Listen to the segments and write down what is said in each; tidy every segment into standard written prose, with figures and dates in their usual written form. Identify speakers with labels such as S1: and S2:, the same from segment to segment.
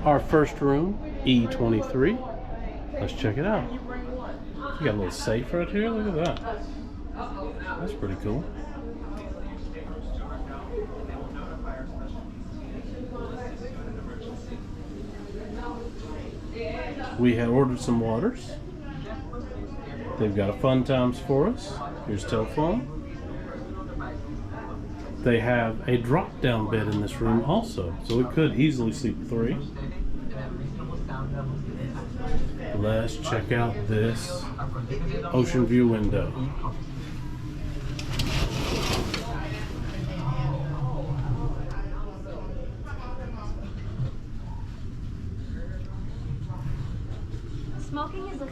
S1: Our first room, E23. Let's check it out. You got a little safe right here. Look at that. That's pretty cool. We had ordered some waters. They've got a fun times for us. Here's telephone. They have a drop-down bed in this room also, so we could easily sleep 3. Let's check out this ocean view window.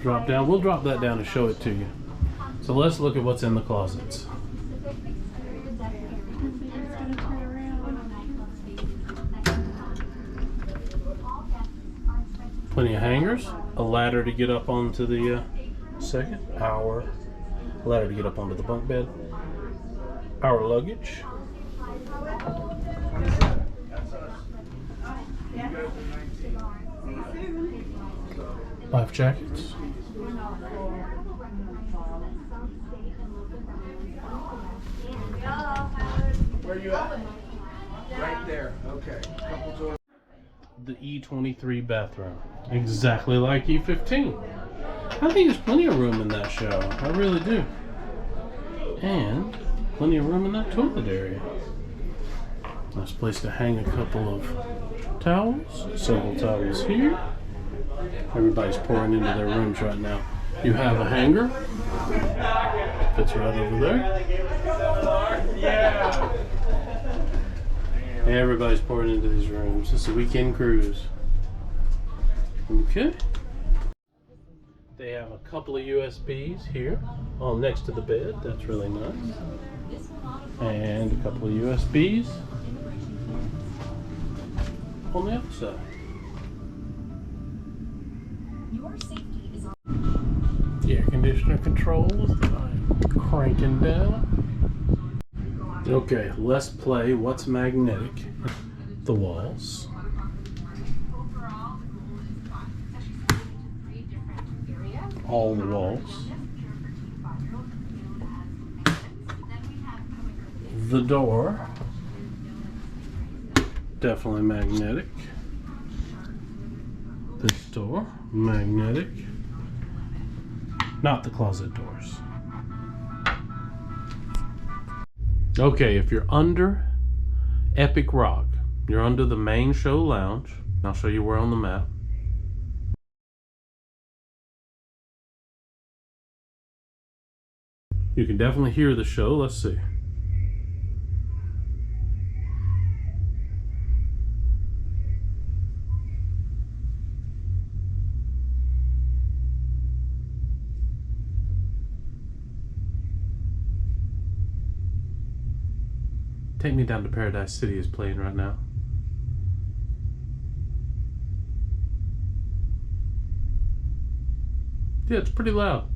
S1: Drop down. We'll drop that down to show it to you. So let's look at what's in the closets. Plenty of hangers, a ladder to get up onto the ladder to get up onto the bunk bed, our luggage, life jackets,
S2: Where are you at? Right there. Okay.
S1: the E23 bathroom, exactly like E15. I think there's plenty of room in that shower. I really do. And plenty of room in that toilet area. Nice place to hang a couple of towels. Several towels here. Everybody's pouring into their rooms right now. You have a hanger. Fits right over there.
S2: Yeah.
S1: Everybody's pouring into these rooms. This is a weekend cruise. Okay. They have a couple of USBs here, all next to the bed. That's really nice. And a couple of USBs on the other side.
S3: Your safety is on.
S1: The air conditioner controls that I'm cranking down. Okay, let's play what's magnetic. The walls. All the walls. The door. Definitely magnetic. This door, magnetic. Not the closet doors. Okay, if you're under Epic Rock, you're under the main show lounge. I'll show you where on the map. You can definitely hear the show. Let's see. Take Me Down to Paradise City is playing right now. Yeah, it's pretty loud.